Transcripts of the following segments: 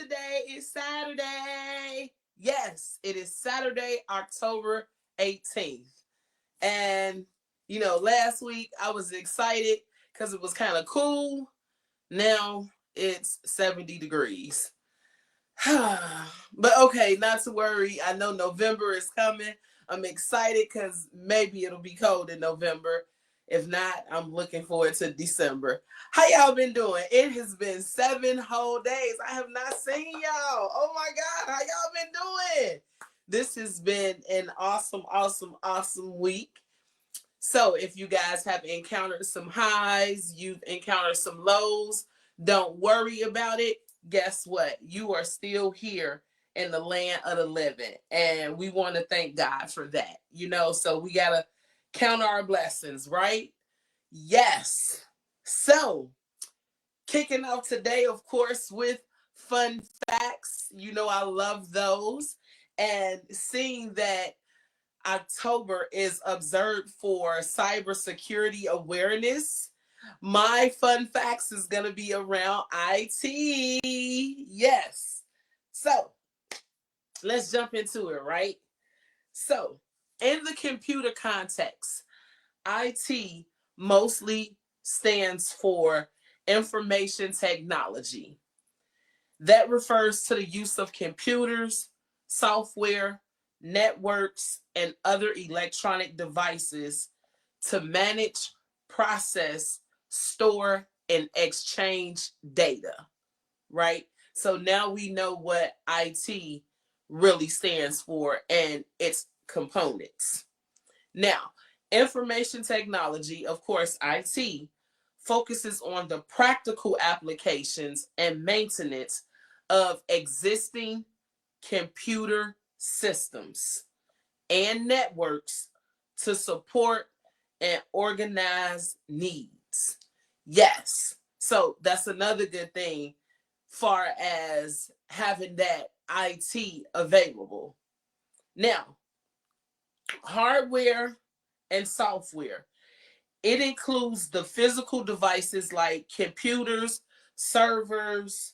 today? It's Saturday. Yes, it is Saturday, October 18th. And, last week I was excited because it was kind of cool. Now it's 70 degrees. But okay, not to worry. I know November is coming. I'm excited because maybe it'll be cold in November. If not, I'm looking forward to December. How y'all been doing? It has been 7 whole days. I have not seen y'all. Oh my God, how y'all been doing? This has been an awesome week. So if you guys have encountered some highs, you've encountered some lows, don't worry about it. Guess what? You are still here in the land of the living. And we want to thank God for that. So we got to count our blessings, right? Yes. So kicking off today, of course, with fun facts. I love those. And seeing that October is observed for cybersecurity awareness, my fun facts is going to be around IT. Yes. So let's jump into it, right? So, in the computer context, IT mostly stands for information technology. That refers to the use of computers, software, networks, and other electronic devices to manage, process, store, and exchange data, right? So now we know what IT really stands for and its components. Now, information technology, of course, IT, focuses on the practical applications and maintenance of existing computer systems and networks to support and organize needs. Yes. So that's another good thing far as having that IT available. Now, hardware and software. It includes the physical devices like computers, servers,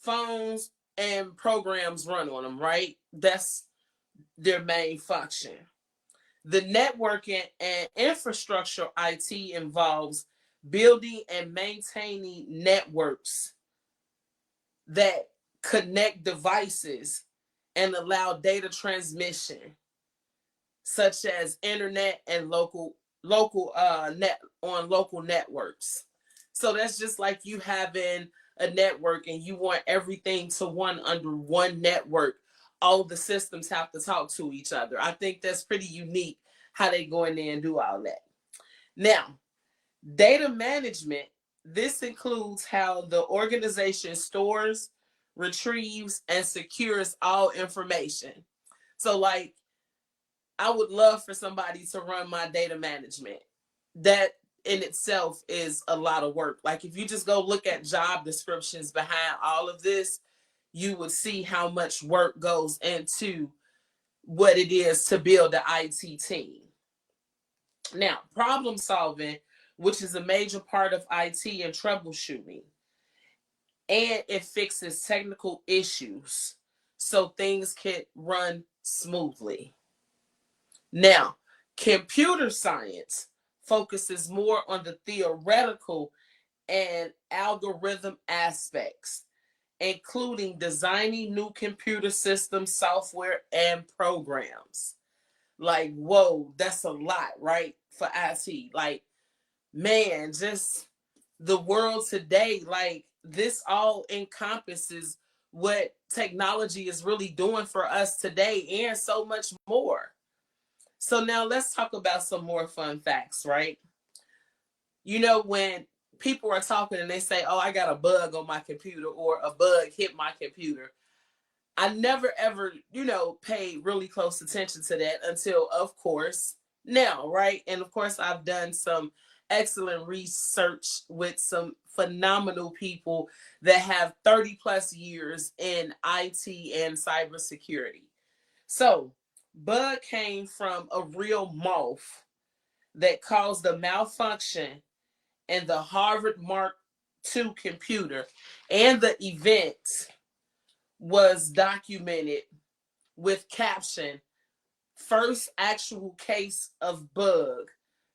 phones, and programs run on them, right? That's their main function. The networking and infrastructure IT involves building and maintaining networks that connect devices and allow data transmission, such as internet and local networks. So that's just like you having a network and you want everything to run under one network. All the systems have to talk to each other. I think that's pretty unique how they go in there and do all that. Now, data management, this includes how the organization stores, retrieves, and secures all information. So like I would love for somebody to run my data management. That in itself is a lot of work. Like if you just go look at job descriptions behind all of this, you would see how much work goes into what it is to build the IT team. Now, problem solving, which is a major part of IT and troubleshooting, and it fixes technical issues so things can run smoothly. Now, computer science focuses more on the theoretical and algorithm aspects, including designing new computer systems, software, and programs. Like, whoa, that's a lot, right? For IT. Like, man, just the world today, like, this all encompasses what technology is really doing for us today and so much more. So now let's talk about some more fun facts, right? When people are talking and they say, oh, I got a bug on my computer or a bug hit my computer, I never ever, paid really close attention to that until, of course, now, right? And of course, I've done some excellent research with some phenomenal people that have 30 plus years in IT and cybersecurity. So, bug came from a real moth that caused a malfunction in the Harvard Mark II computer, and the event was documented with caption, first actual case of bug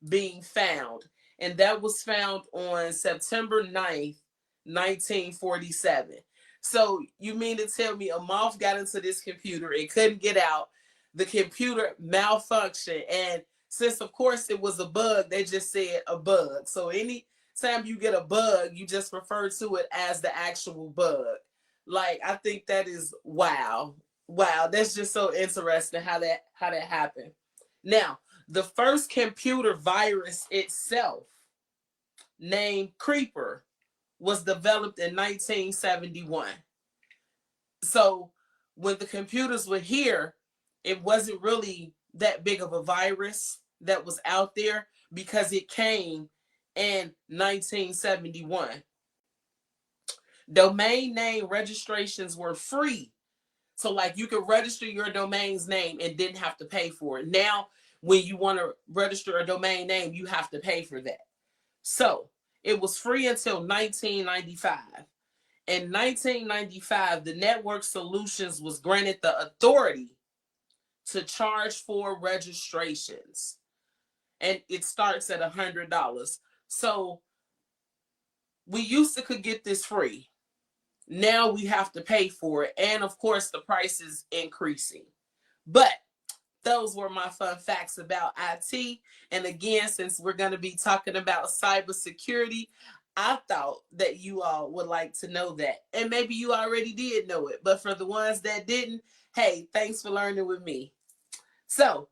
being found. And that was found on September 9th, 1947. So you mean to tell me a moth got into this computer, it couldn't get out, the computer malfunctioned, and since of course it was a bug, they just said a bug. So any time you get a bug, you just refer to it as the actual bug. Like, I think that is wow. Wow, that's just so interesting how that happened. Now, the first computer virus itself, named Creeper, was developed in 1971. So when the computers were here, it wasn't really that big of a virus that was out there because it came in 1971. Domain name registrations were free. So like you could register your domain's name and didn't have to pay for it. Now, when you want to register a domain name, you have to pay for that. So it was free until 1995. In 1995, the Network Solutions was granted the authority to charge for registrations. And it starts at $100. So we used to could get this free. Now we have to pay for it. And of course, the price is increasing. But those were my fun facts about IT. And again, since we're going to be talking about cybersecurity, I thought that you all would like to know that. And maybe you already did know it. But for the ones that didn't, hey, thanks for learning with me. So,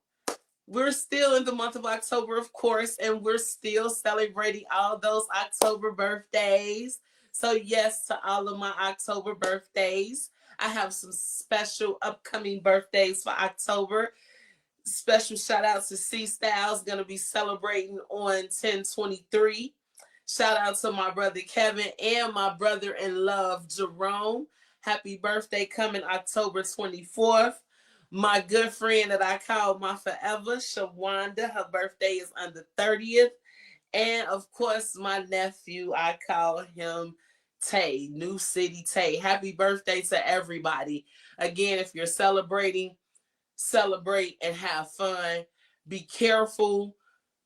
we're still in the month of October, of course, and we're still celebrating all those October birthdays. So, yes, to all of my October birthdays. I have some special upcoming birthdays for October. Special shout out to C Styles, gonna be celebrating on 10/23. Shout out to my brother Kevin and my brother in love Jerome. Happy birthday coming October 24th. My good friend that I call my forever, Shawanda, her birthday is on the 30th. And of course, my nephew, I call him Tay, New City Tay. Happy birthday to everybody. Again, if you're celebrating, celebrate and have fun. Be careful.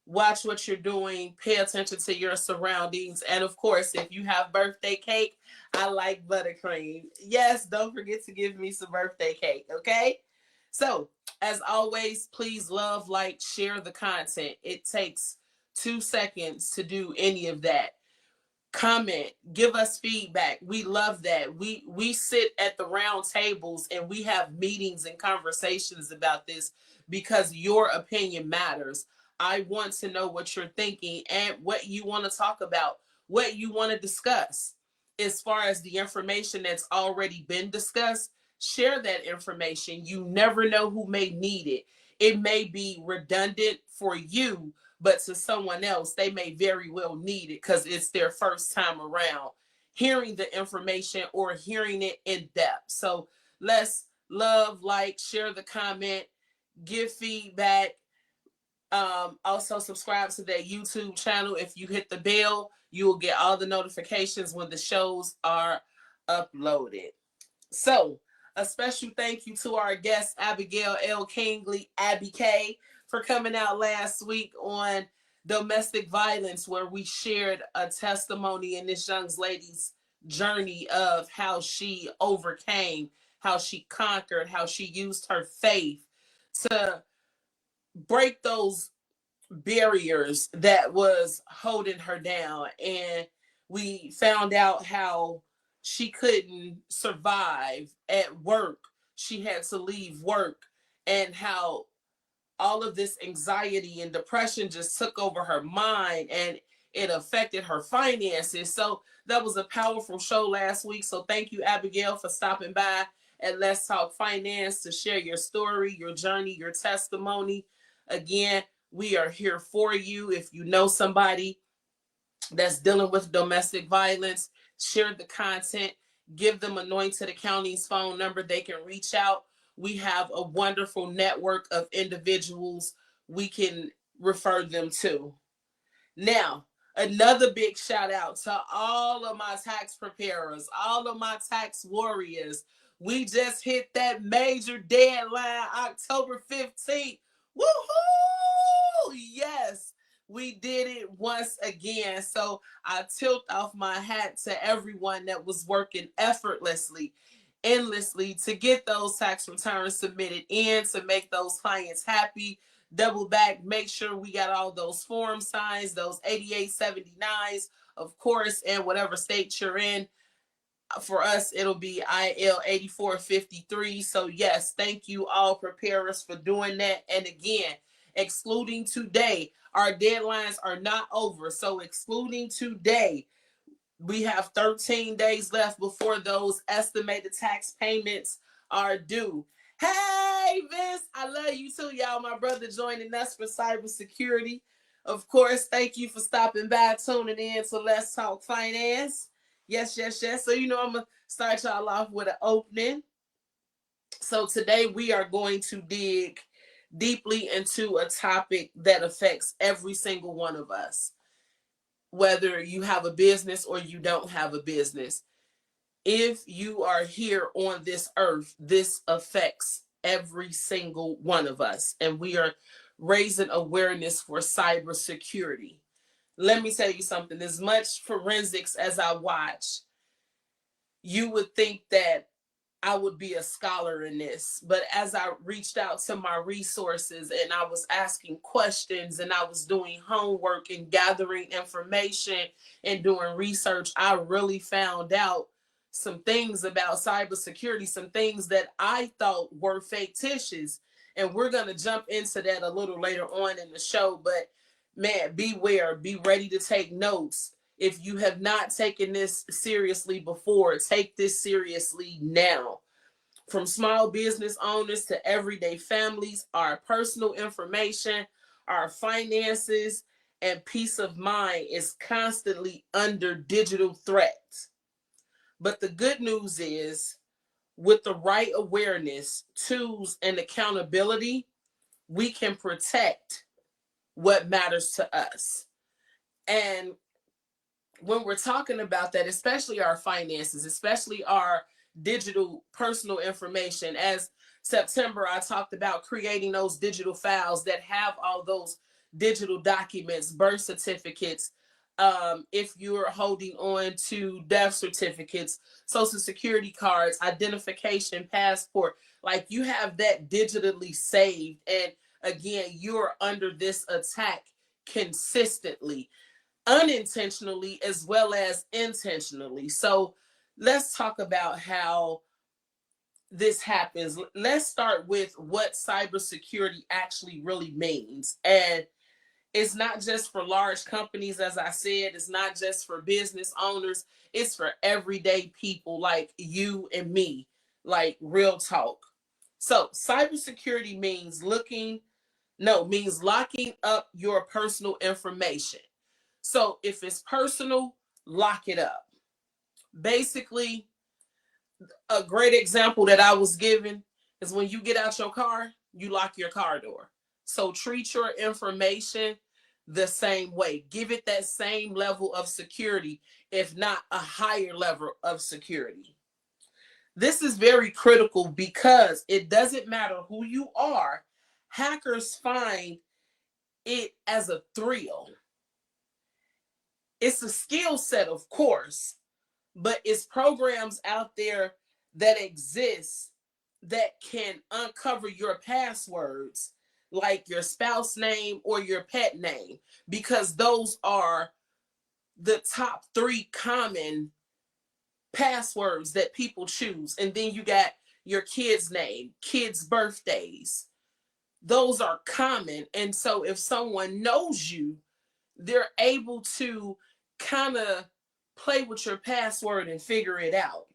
Watch what you're doing. Pay attention to your surroundings. And of course, if you have birthday cake, I like buttercream. Yes, don't forget to give me some birthday cake, okay? So, as always, please love, like, share the content. It takes 2 seconds to do any of that. Comment, give us feedback. We love that. We sit at the round tables and we have meetings and conversations about this because your opinion matters. I want to know what you're thinking and what you want to talk about, what you want to discuss. As far as the information that's already been discussed, share that information. You never know who may need it. It may be redundant for you, but to someone else, they may very well need it because it's their first time around hearing the information or hearing it in depth. So let's love, like, share the comment, give feedback. Also subscribe to that YouTube channel. If you hit the bell, you will get all the notifications when the shows are uploaded. So, a special thank you to our guest, Abigail L. Kingley, Abby K, for coming out last week on domestic violence, where we shared a testimony in this young lady's journey of how she overcame, how she conquered, how she used her faith to break those barriers that was holding her down. And we found out how she couldn't survive at work. She had to leave work, and how all of this anxiety and depression just took over her mind and it affected her finances. So that was a powerful show last week. So thank you, Abigail, for stopping by at Let's Talk Finance to share your story, your journey, your testimony. Again, we are here for you. If you know somebody that's dealing with domestic violence, share the content, give them Anointed Accounting's phone number. They can reach out. We have a wonderful network of individuals we can refer them to. Now, another big shout out to all of my tax preparers, all of my tax warriors. We just hit that major deadline, October 15th. Woohoo! Yes, we did it once again. So I tilt off my hat to everyone that was working effortlessly, endlessly to get those tax returns submitted in, to make those clients happy. Double back, make sure we got all those form signs, those 8879s, of course, in whatever state you're in. For us, it'll be IL 8453. So, yes, thank you all preparers for doing that. And again, excluding today, our deadlines are not over. So, excluding today, we have 13 days left before those estimated tax payments are due. Hey, Vince, I love you too, y'all. My brother joining us for cybersecurity. Of course, thank you for stopping by, tuning in to Let's Talk Finance. Yes, yes, yes. So, I'm going to start y'all off with an opening. So, today we are going to dig deeply into a topic that affects every single one of us, whether you have a business or you don't have a business. If you are here on this earth, this affects every single one of us. And we are raising awareness for cybersecurity. Let me tell you something. As much forensics as I watch, you would think that I would be a scholar in this. But as I reached out to my resources and I was asking questions and I was doing homework and gathering information and doing research, I really found out some things about cybersecurity, some things that I thought were fictitious. And we're going to jump into that a little later on in the show. But man, beware, be ready to take notes. If you have not taken this seriously before, take this seriously now. From small business owners to everyday families, our personal information, our finances, and peace of mind is constantly under digital threat. But the good news is, with the right awareness, tools, and accountability, we can protect what matters to us. And when we're talking about that, especially our finances, especially our digital personal information, as September, I talked about creating those digital files that have all those digital documents, birth certificates, if you're holding on to death certificates, social security cards, identification, passport, like you have that digitally saved. And again, you're under this attack consistently, unintentionally as well as intentionally. So let's talk about how this happens. Let's start with what cybersecurity actually really means. And it's not just for large companies, as I said, it's not just for business owners, it's for everyday people like you and me, like real talk. So cybersecurity means locking up your personal information. So if it's personal, lock it up. Basically, a great example that I was given is when you get out your car, you lock your car door. So treat your information the same way. Give it that same level of security, if not a higher level of security. This is very critical because it doesn't matter who you are, hackers find it as a thrill. It's a skill set, of course, but it's programs out there that exist that can uncover your passwords, like your spouse name or your pet name, because those are the top 3 common passwords that people choose. And then you got your kid's name, kids' birthdays. Those are common. And so if someone knows you, they're able to kind of play with your password and figure it out.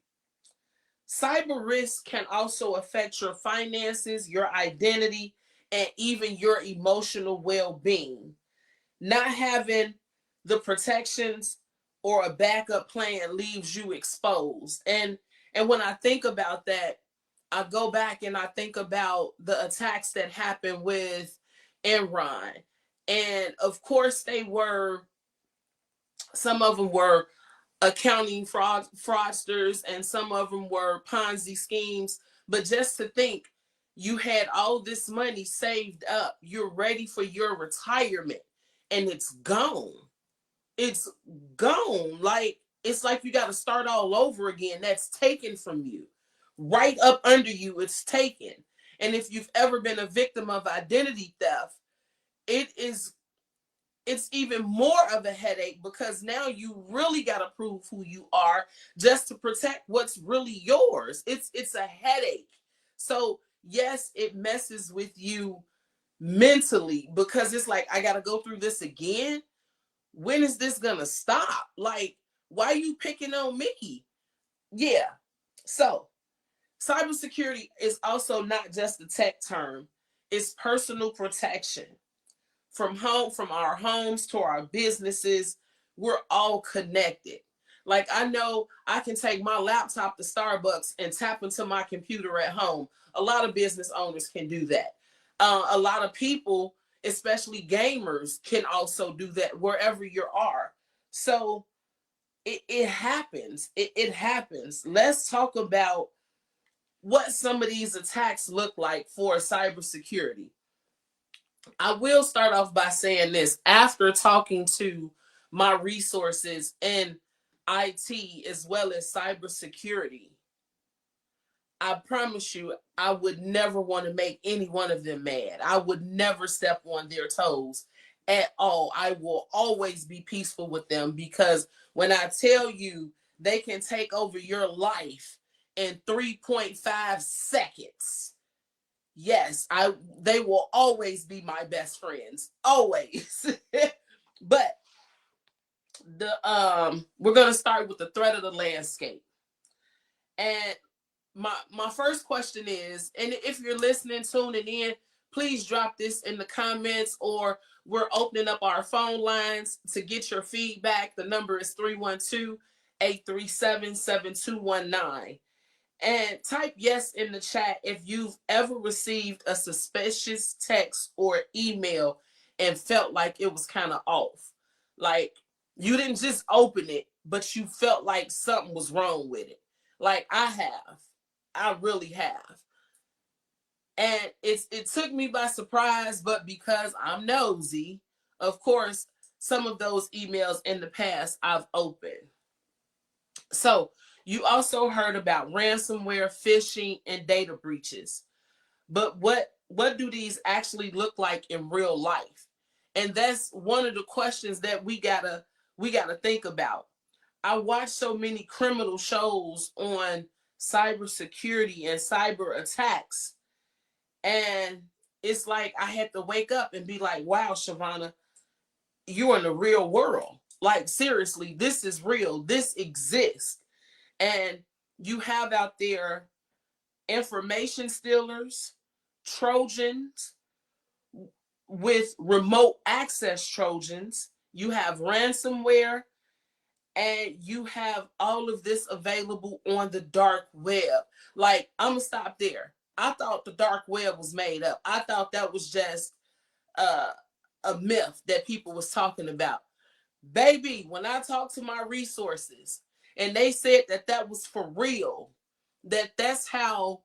Cyber risk can also affect your finances, your identity, and even your emotional well-being. Not having the protections or a backup plan leaves you exposed. And when I think about that, I go back and I think about the attacks that happened with Enron. And of course, some of them were accounting fraudsters, and some of them were Ponzi schemes. But just to think, you had all this money saved up, you're ready for your retirement, and it's gone. It's gone. Like, it's like you got to start all over again. That's taken from you. Right up under you, it's taken. And if you've ever been a victim of identity theft, it is it's even more of a headache, because now you really got to prove who you are just to protect what's really yours. It's a headache. So yes, it messes with you mentally, because it's like, I got to go through this again. When is this gonna stop? Like, why are you picking on me? Yeah. So cybersecurity is also not just a tech term, it's personal protection. From our homes to our businesses, we're all connected. Like, I know I can take my laptop to Starbucks and tap into my computer at home. A lot of business owners can do that. A lot of people, especially gamers, can also do that wherever you are. So it happens. It happens. Let's talk about what some of these attacks look like for cybersecurity. I will start off by saying this. After talking to my resources in IT as well as cybersecurity, I promise you, I would never want to make any one of them mad. I would never step on their toes at all. I will always be peaceful with them, because when I tell you they can take over your life in 3.5 seconds, yes, they will always be my best friends. Always. But we're gonna start with the threat of the landscape. And my first question is, and if you're listening, tuning in, please drop this in the comments, or we're opening up our phone lines to get your feedback. The number is 312-837-7219. And type yes in the chat if you've ever received a suspicious text or email and felt like it was kind of off. Like, you didn't just open it, but you felt like something was wrong with it. Like, I have. I really have. And it took me by surprise, but because I'm nosy, of course, some of those emails in the past I've opened. So you also heard about ransomware, phishing, and data breaches. But what do these actually look like in real life? And that's one of the questions that we gotta think about. I watch so many criminal shows on cybersecurity and cyber attacks, and it's like I had to wake up and be like, wow, Shavana, you're in the real world. Like, seriously, this is real. This exists. And you have out there information stealers, Trojans with remote access Trojans. You have ransomware, and you have all of this available on the dark web. Like, I'm gonna stop there. I thought the dark web was made up. I thought that was just uh, a myth that people was talking about. Baby, when I talked to my resources and they said that that was for real, that's how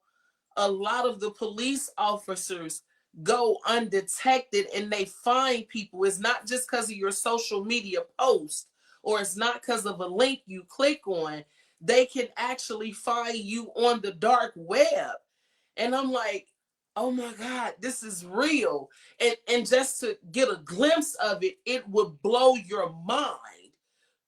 a lot of the police officers go undetected and they find people. It's not just because of your social media post, or it's not because of a link you click on. They can actually find you on the dark web. And I'm like, oh my God, this is real. And just to get a glimpse of it, it would blow your mind.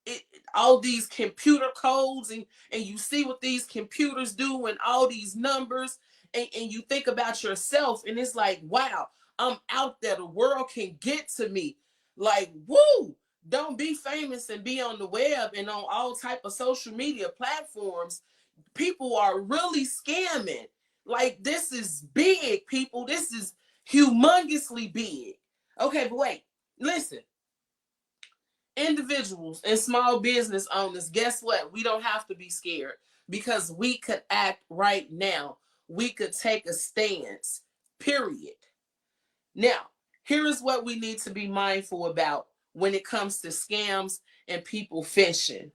It, all these computer codes, and you see what these computers do, and all these numbers, and you think about yourself, and it's like, wow, I'm out there, the world can get to me. Like, woo, don't be famous and be on the web and on all type of social media platforms. People are really scamming. Like, this is big, people. This is humongously big. Okay, but wait, listen. Individuals and small business owners, guess what? We don't have to be scared, because we could act right now. We could take a stance, period. Now, here is what we need to be mindful about when it comes to scams and people phishing.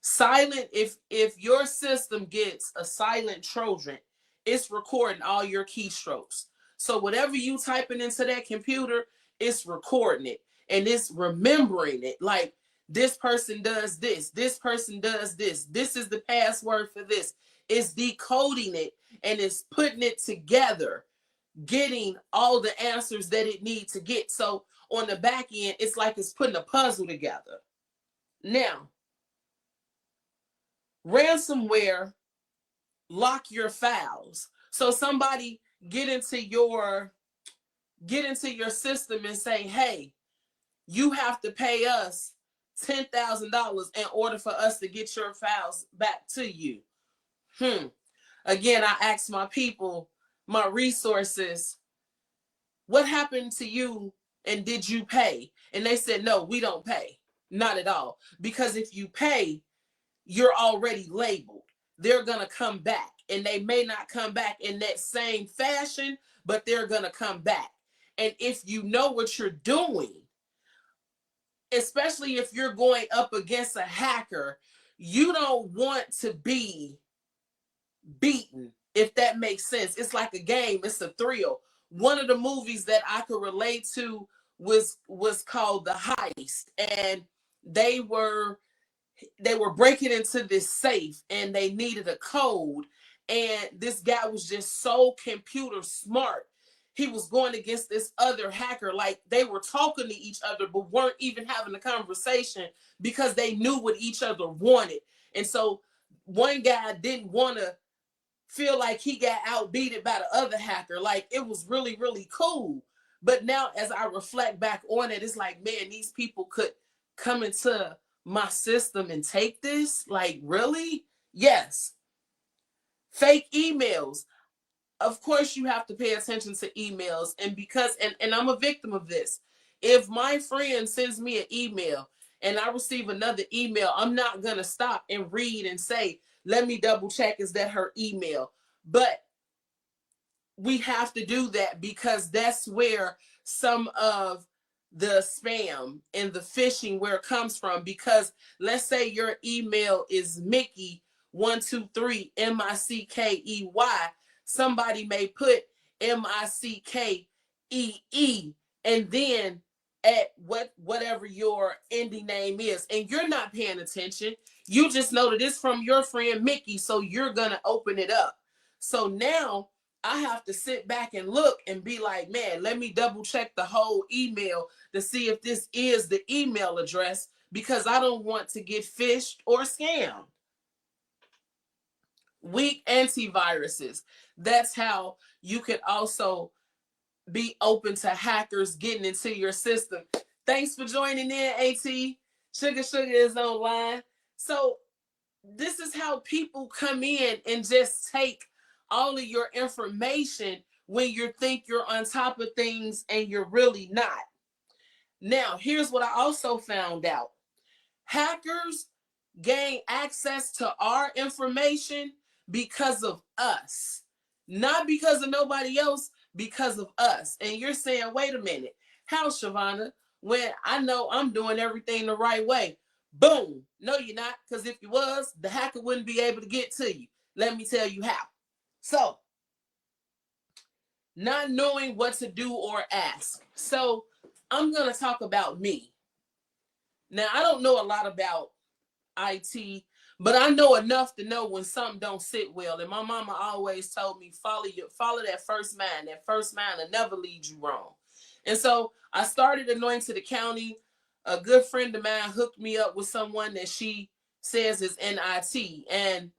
Silent, if your system gets a silent Trojan, it's recording all your keystrokes. So whatever you typing into that computer, it's recording it and it's remembering it. Like, this person does this person does this is the password for this. It's decoding it and it's putting it together, getting all the answers that it needs to get. So on the back end, it's like it's putting a puzzle together. Now, ransomware lock your files. So somebody get into your system and say, hey, you have to pay us $10,000 in order for us to get your files back to you. Again, I asked my people, my resources, what happened to you and did you pay? And they said, no, we don't pay. Not at all. Because if you pay, you're already labeled. They're going to come back, and they may not come back in that same fashion, but they're going to come back. And if you know what you're doing, especially if you're going up against a hacker, you don't want to be beaten, if that makes sense. It's like a game. It's a thrill. One of the movies that I could relate to was called The Heist, and they were breaking into this safe and they needed a code, and this guy was just so computer smart. He was going against this other hacker. Like, they were talking to each other but weren't even having a conversation because they knew what each other wanted. And so one guy didn't want to feel like he got outbeated by the other hacker. Like, it was really, really cool. But now as I reflect back on it, it's like, man, these people could come into my system and take this? Like, really? Yes. Fake emails. Of course you have to pay attention to emails. And because, and I'm a victim of this. If my friend sends me an email and I receive another email, I'm not going to stop and read and say, let me double check, is that her email? But we have to do that because that's where some of the spam and the phishing, where it comes from. Because let's say your email is Mickey123 Mickey, somebody may put Mickee, and then at whatever your ending name is, and you're not paying attention. You just know that it's from your friend Mickey, so you're gonna open it up. So now I have to sit back and look and be like, man, let me double check the whole email to see if this is the email address, because I don't want to get phished or scammed. Weak antiviruses. That's how you could also be open to hackers getting into your system. Thanks for joining in, AT. Sugar is online. So this is how people come in and just take all of your information when you think you're on top of things and you're really not. Now, here's what I also found out. Hackers gain access to our information because of us, not because of nobody else, because of us. And you're saying, wait a minute, how, Shavonna, when I know I'm doing everything the right way? Boom. No, you're not, because if you was, the hacker wouldn't be able to get to you. Let me tell you how. So, not knowing what to do or ask. So, I'm going to talk about me. Now, I don't know a lot about IT, but I know enough to know when something don't sit well. And my mama always told me, follow that first mind. That first mind will never lead you wrong. And so I started Anointed Accounting. A good friend of mine hooked me up with someone that she says is in IT. And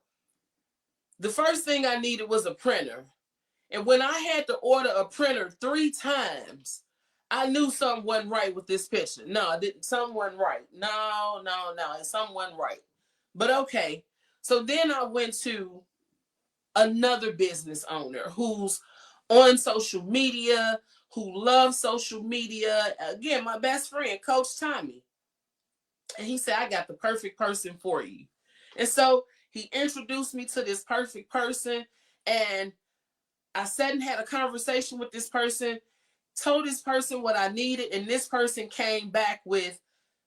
the first thing I needed was a printer. And when I had to order a printer 3 times, I knew something wasn't right with this picture. No, something wasn't right. No, something wasn't right. But okay. So then I went to another business owner who's on social media, who loves social media. Again, my best friend, Coach Tommy. And he said, I got the perfect person for you. And so he introduced me to this perfect person. And I sat and had a conversation with this person, told this person what I needed, and this person came back with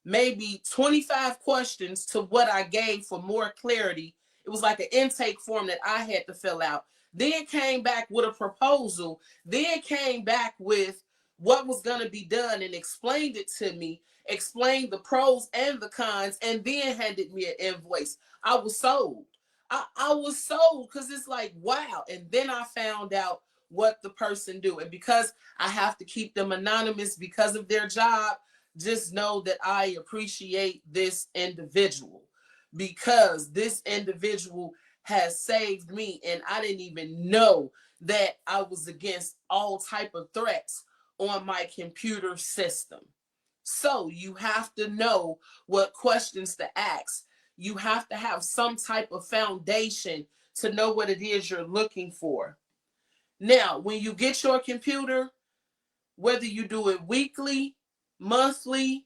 maybe 25 questions to what I gave for more clarity. It was like an intake form that I had to fill out. Then came back with a proposal. Then came back with what was going to be done and explained it to me, explained the pros and the cons, and then handed me an invoice. I was sold. I was sold because it's like, wow. And then I found out what the person do. And because I have to keep them anonymous because of their job, just know that I appreciate this individual, because this individual has saved me, and I didn't even know that I was against all type of threats on my computer system. So you have to know what questions to ask. You have to have some type of foundation to know what it is you're looking for. Now, when you get your computer, whether you do it weekly, monthly,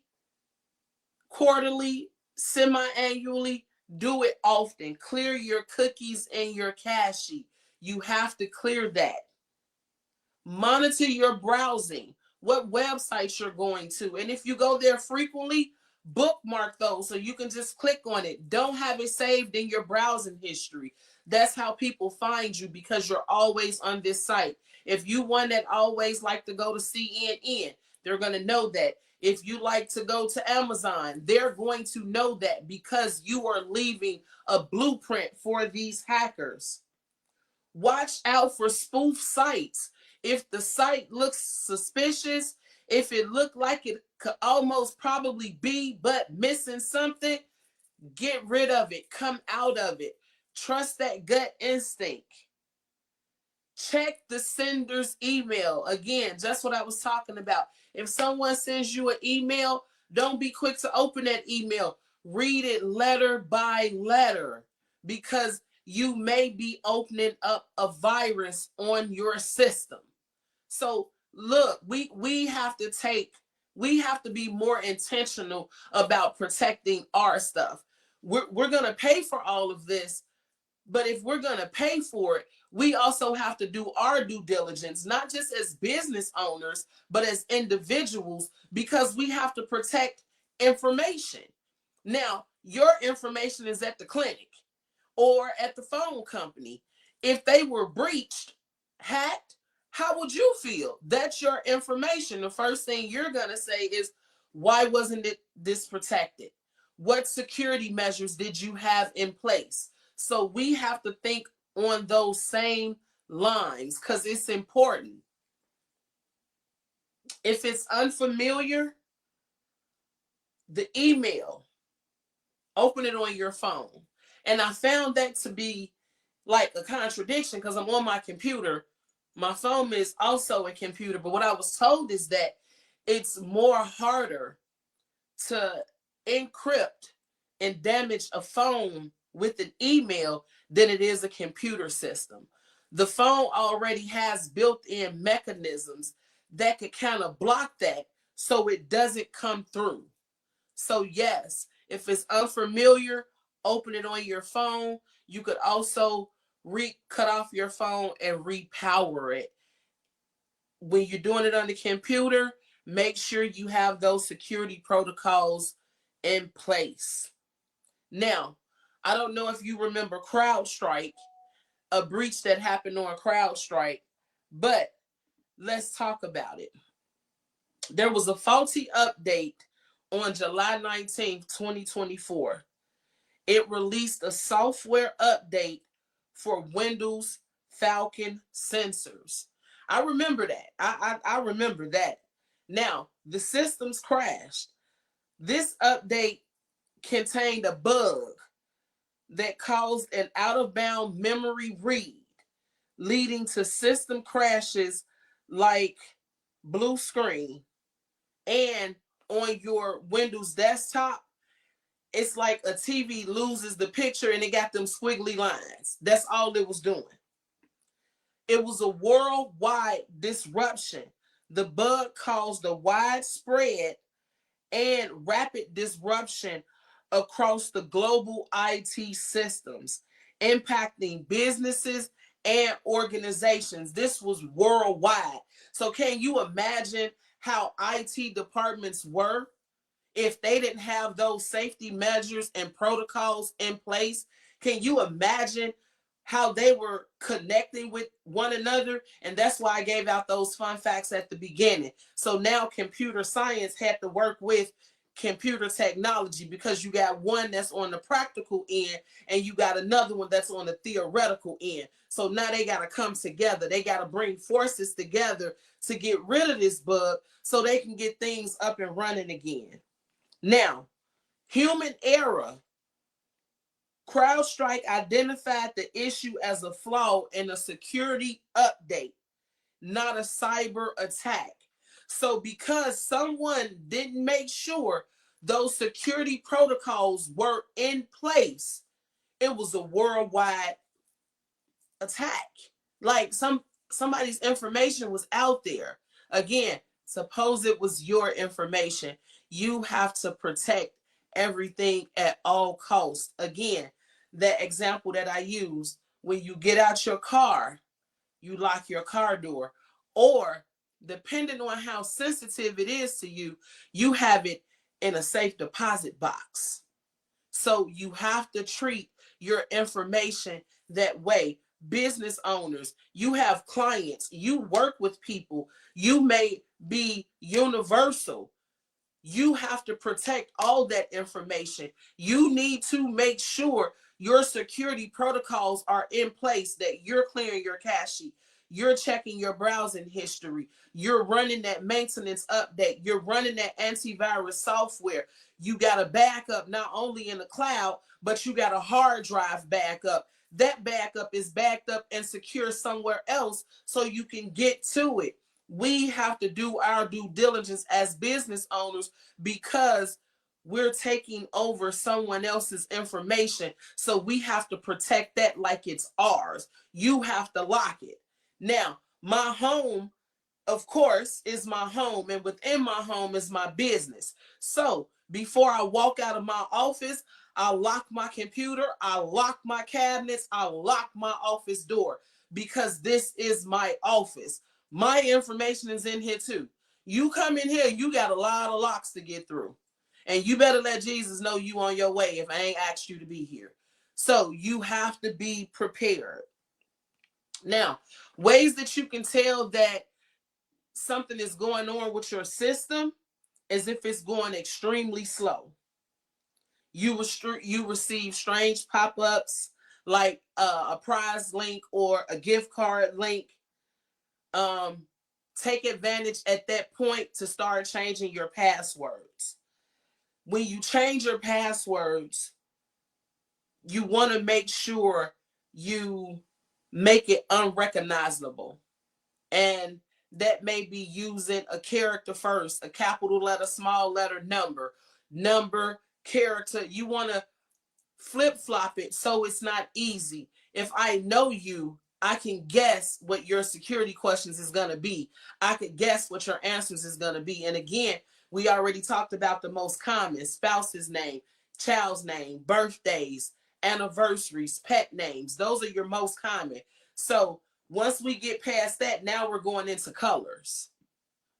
quarterly, semi-annually, do it often. Clear your cookies and your cache. You have to clear that. Monitor your browsing, what websites you're going to. And if you go there frequently, bookmark those so you can just click on it. Don't have it saved in your browsing history. That's how people find you, because you're always on this site. If you one that always like to go to CNN, they're going to know that. If you like to go to Amazon, they're going to know that, because you are leaving a blueprint for these hackers. Watch out for spoof sites. If the site looks suspicious, if it looked like it could almost probably be but missing something, get rid of it. Come out of it. Trust that gut instinct. Check the sender's email. Again, just what I was talking about. If someone sends you an email, don't be quick to open that email. Read it letter by letter, because you may be opening up a virus on your system. So look, we have to be more intentional about protecting our stuff. We're gonna pay for all of this, but if we're gonna pay for it, we also have to do our due diligence, not just as business owners, but as individuals, because we have to protect information. Now, your information is at the clinic or at the phone company. If they were breached, hacked, how would you feel? That's your information. The first thing you're going to say is, why wasn't it this protected? What security measures did you have in place? So we have to think on those same lines, because it's important. If it's unfamiliar, the email, open it on your phone. And I found that to be like a contradiction, because I'm on my computer. My phone is also a computer, but what I was told is that it's more harder to encrypt and damage a phone with an email than it is a computer system. The phone already has built-in mechanisms that could kind of block that so it doesn't come through. So yes, if it's unfamiliar, open it on your phone. You could also cut off your phone and repower it. When you're doing it on the computer, make sure you have those security protocols in place. Now, I don't know if you remember CrowdStrike, a breach that happened on CrowdStrike, but let's talk about it. There was a faulty update on July 19th, 2024. It released a software update for Windows Falcon sensors. I remember that. I remember that. Now, the systems crashed. This update contained a bug that caused an out-of-bound memory read, leading to system crashes like blue screen. And on your Windows desktop, it's like a TV loses the picture and it got them squiggly lines. That's all it was doing. It was a worldwide disruption. The bug caused a widespread and rapid disruption across the global IT systems, impacting businesses and organizations. This was worldwide. So can you imagine how IT departments were? if they didn't have those safety measures and protocols in place, can you imagine how they were connecting with one another? And that's why I gave out those fun facts at the beginning. So now computer science had to work with computer technology, because you got one that's on the practical end and you got another one that's on the theoretical end. So now they got to come together. They got to bring forces together to get rid of this bug so they can get things up and running again. Now, human error. CrowdStrike identified the issue as a flaw in a security update, not a cyber attack. So because someone didn't make sure those security protocols were in place, it was a worldwide attack. Like somebody's information was out there. Again, suppose it was your information. You have to protect everything at all costs. Again, that example that I used, when you get out your car, you lock your car door, or depending on how sensitive it is to you, you have it in a safe deposit box. So you have to treat your information that way. Business owners, you have clients, you work with people, you may be universal. You have to protect all that information. You need to make sure your security protocols are in place, that you're clearing your cache, you're checking your browsing history, you're running that maintenance update, you're running that antivirus software. You got a backup not only in the cloud, but you got a hard drive backup. That backup is backed up and secure somewhere else so you can get to it. We have to do our due diligence as business owners, because we're taking over someone else's information. So we have to protect that like it's ours. You have to lock it. Now, my home, of course, is my home, and within my home is my business. So before I walk out of my office, I lock my computer, I lock my cabinets, I lock my office door, because this is my office. My information is in here too. You come in here, you got a lot of locks to get through. And you better let Jesus know you on your way if I ain't asked you to be here. So you have to be prepared. Now, ways that you can tell that something is going on with your system is if it's going extremely slow. You receive strange pop-ups like a prize link or a gift card link. Take advantage at that point to start changing your passwords. When you change your passwords, you want to make sure you make it unrecognizable. And that may be using a character first, a capital letter, small letter, number, character. You want to flip flop it so it's not easy. If I know you, I can guess what your security questions is going to be. I could guess what your answers is going to be. And again, we already talked about the most common: spouse's name, child's name, birthdays, anniversaries, pet names. Those are your most common. So once we get past that, now we're going into colors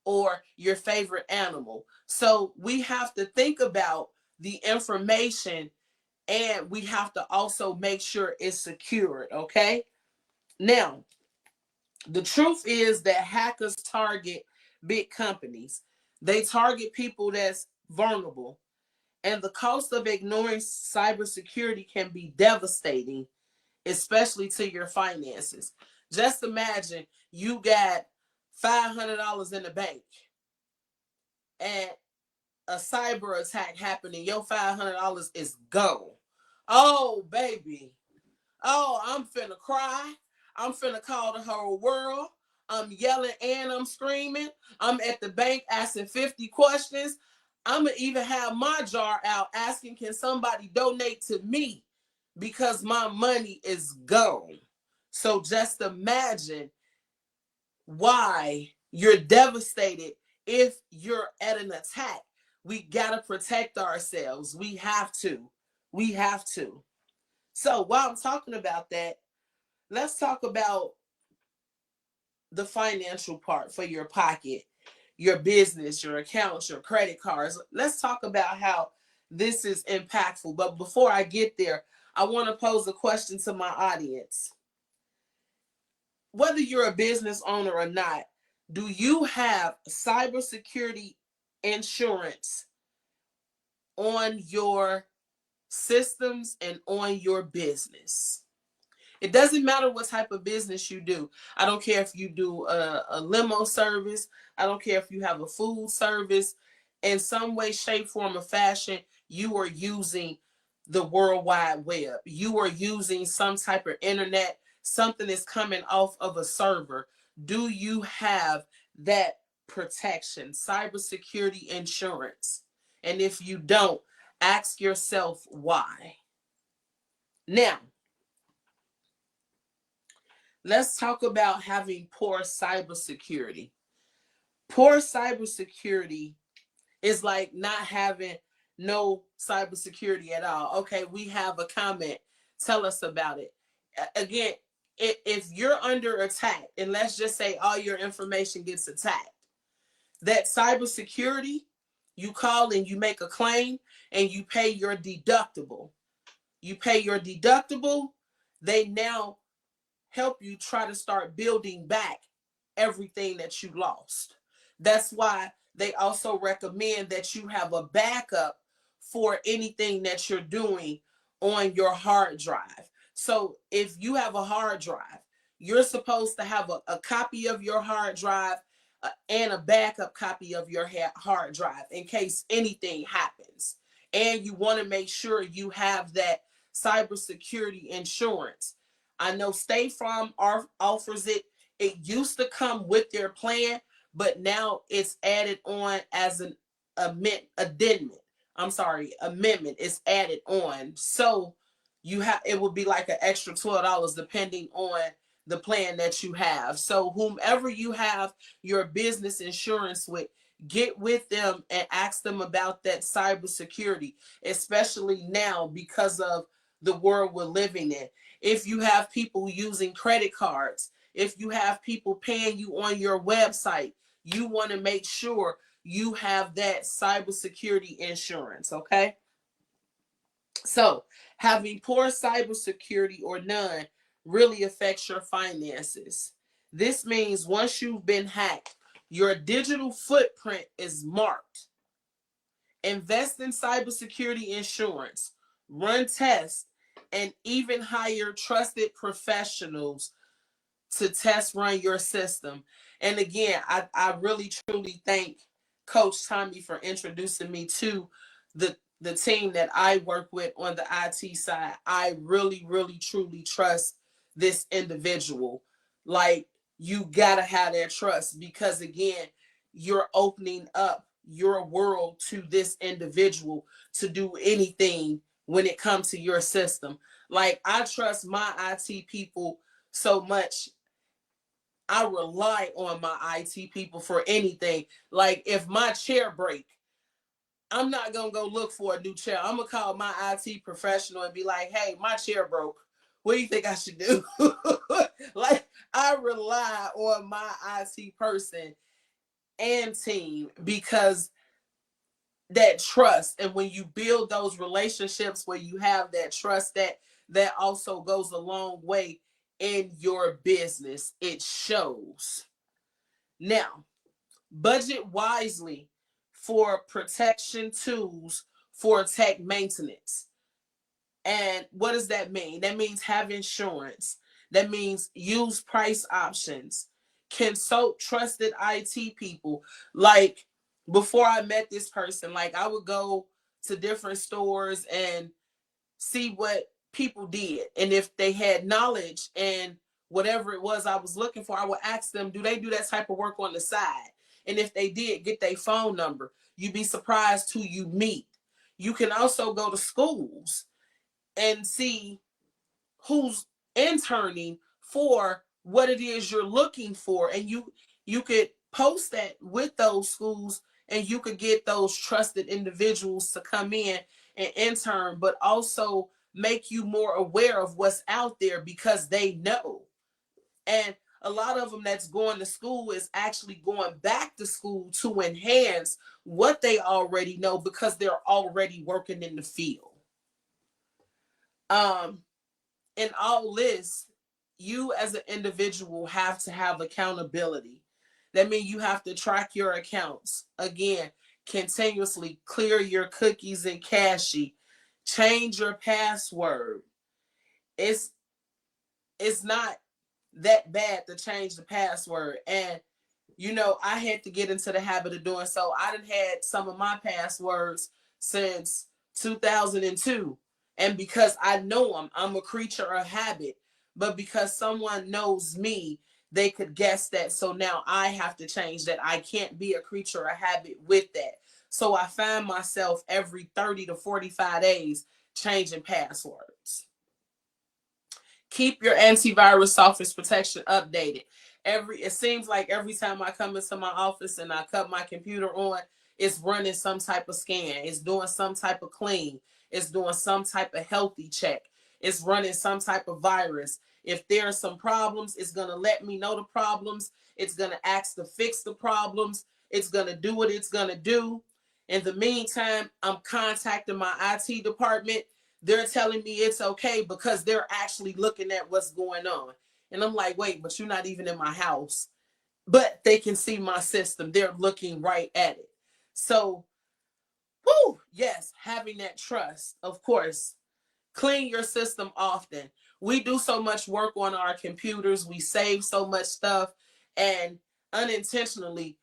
or your favorite animal. So we have to think about the information, and we have to also make sure it's secured, okay? Now, the truth is that hackers target big companies. They target people that's vulnerable. And the cost of ignoring cybersecurity can be devastating, especially to your finances. Just imagine you got $500 in the bank and a cyber attack happening, your $500 is gone. Oh, baby. Oh, I'm finna cry. I'm finna call the whole world. I'm yelling and I'm screaming. I'm at the bank asking 50 questions. I'm gonna even have my jar out asking, can somebody donate to me, because my money is gone. So just imagine why you're devastated if you're at an attack. We got to protect ourselves. We have to. We have to. So while I'm talking about that, let's talk about the financial part for your pocket. your business, your accounts, your credit cards. Let's talk about how this is impactful. But before I get there, I want to pose a question to my audience. Whether you're a business owner or not, do you have cybersecurity insurance on your systems and on your business? It doesn't matter what type of business you do. I don't care if you do a limo service. I don't care if you have a food service. In some way, shape, form, or fashion, you are using the World Wide Web. You are using some type of internet. Something is coming off of a server. Do you have that protection, cybersecurity insurance? And if you don't, ask yourself why. Now, let's talk about having poor cybersecurity. Poor cybersecurity is like not having no cybersecurity at all. Okay, we have a comment. Tell us about it. Again, if you're under attack, and let's just say all your information gets attacked, that cybersecurity, you call and you make a claim and you pay your deductible. You pay your deductible. They now help you try to start building back everything that you lost. That's why they also recommend that you have a backup for anything that you're doing on your hard drive. So if you have a hard drive, you're supposed to have a copy of your hard drive and a backup copy of your hard drive in case anything happens. And you want to make sure you have that cybersecurity insurance. I know State Farm offers it. It used to come with their plan, but now it's added on as an amendment. Amendment. It's added on. So you have, it will be like an extra $12 depending on the plan that you have. So whomever you have your business insurance with, get with them and ask them about that cybersecurity, especially now because of the world we're living in. If you have people using credit cards, if you have people paying you on your website, you want to make sure you have that cybersecurity insurance, okay? So, having poor cybersecurity or none really affects your finances. This means once you've been hacked, your digital footprint is marked. Invest in cybersecurity insurance, run tests, and even hire trusted professionals to test run your system. And again, I really truly thank Coach Tommy for introducing me to the team that I work with on the IT side. I really, really, truly trust this individual. Like, you gotta have that trust because again, you're opening up your world to this individual to do anything when it comes to your system. Like, I trust my IT people so much. I rely on my IT people for anything. Like, if my chair break, I'm not gonna go look for a new chair. I'm gonna call my IT professional and be like, "Hey, my chair broke. What do you think I should do?" Like, I rely on my IT person and team because that trust, and when you build those relationships where you have that trust, that also goes a long way in your business. It shows. Now, budget wisely for protection tools for tech maintenance. And what does that mean? That means have insurance. That means use price options. Consult trusted IT people. Like, before I met this person, like, I would go to different stores and see what people did. And if they had knowledge and whatever it was I was looking for, I would ask them, do they do that type of work on the side? And if they did, get their phone number. You'd be surprised who you meet. You can also go to schools and see who's interning for what it is you're looking for, and you could post that with those schools, and you could get those trusted individuals to come in and intern, but also make you more aware of what's out there because they know. And A lot of them that's going to school is actually going back to school to enhance what they already know because they're already working in the field. Um, in all this, you as an individual have to have accountability. That means you have to track your accounts. Again, continuously clear your cookies and cache, change your password. It's it's not that bad to change the password. And I had to get into the habit of doing so. I done had some of my passwords since 2002. And because I know I'm a creature of habit. But because someone knows me, they could guess that. So now I have to change that. I can't be a creature of habit with that. So I find myself every 30 to 45 days changing passwords. Keep your antivirus software protection updated. It seems like every time I come into my office and I cut my computer on, it's running some type of scan. It's doing some type of clean. It's doing some type of healthy check. It's running some type of virus. If there are some problems, it's going to let me know the problems. It's going to ask to fix the problems. It's going to do what it's going to do. In the meantime, I'm contacting my IT department. They're telling me it's okay because they're actually looking at what's going on. And I'm like, wait, but you're not even in my house. But they can see my system. They're looking right at it. So, yes, having that trust, of course. Clean your system often. We do so much work on our computers. We save so much stuff. And unintentionally,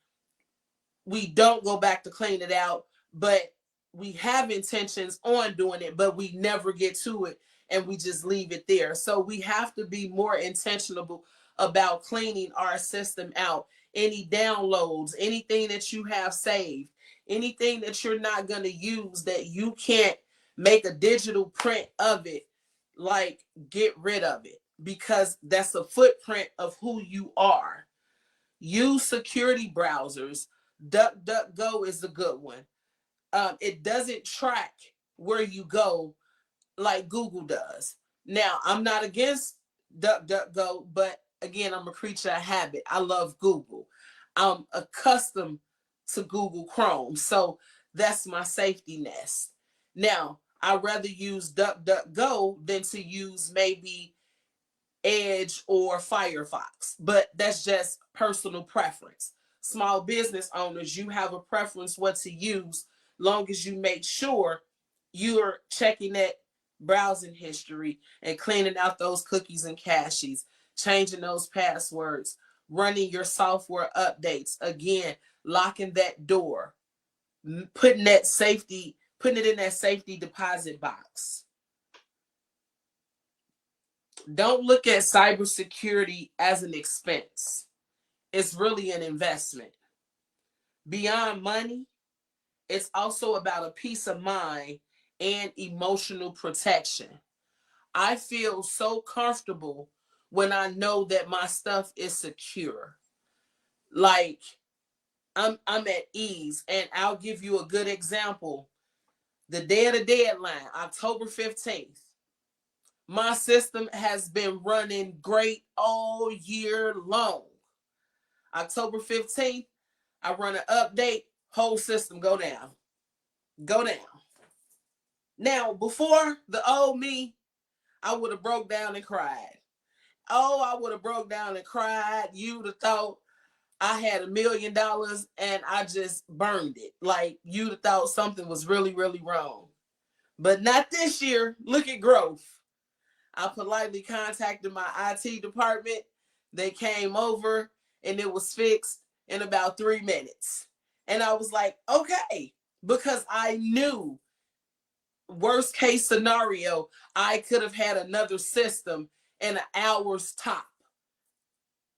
we don't go back to clean it out, but we have intentions on doing it, but we never get to it and we just leave it there. So we have to be more intentional about cleaning our system out. Any downloads, anything that you have saved, anything that you're not going to use that you can't make a digital print of it, like get rid of it because that's a footprint of who you are. Use security browsers. DuckDuckGo is a good one. It doesn't track where you go like Google does. Now, I'm not against DuckDuckGo, but again, I'm a creature of habit. I love Google. I'm accustomed to Google Chrome, so that's my safety nest. Now, I'd rather use DuckDuckGo than to use maybe Edge or Firefox, but that's just personal preference. Small business owners, you have a preference what to use, long as you make sure you're checking that browsing history and cleaning out those cookies and caches, changing those passwords, running your software updates, again, locking that door, putting it in that safety deposit box. Don't look at cybersecurity as an expense. It's really an investment. Beyond money, it's also about a peace of mind and emotional protection. I feel so comfortable when I know that my stuff is secure. Like I'm at ease. And I'll give you a good example. The day of the deadline, October 15th. My system has been running great all year long. October 15th, I run an update, whole system go down. Go down. Now, before the old me, I would have broke down and cried. Oh, I would have broke down and cried. You'd have thought I had $1,000,000 and I just burned it. Like you'd have thought something was really, really wrong. But not this year. Look at growth. I politely contacted my IT department. They came over and it was fixed in about 3 minutes. And I was like, okay, because I knew worst case scenario, I could have had another system in an hour's top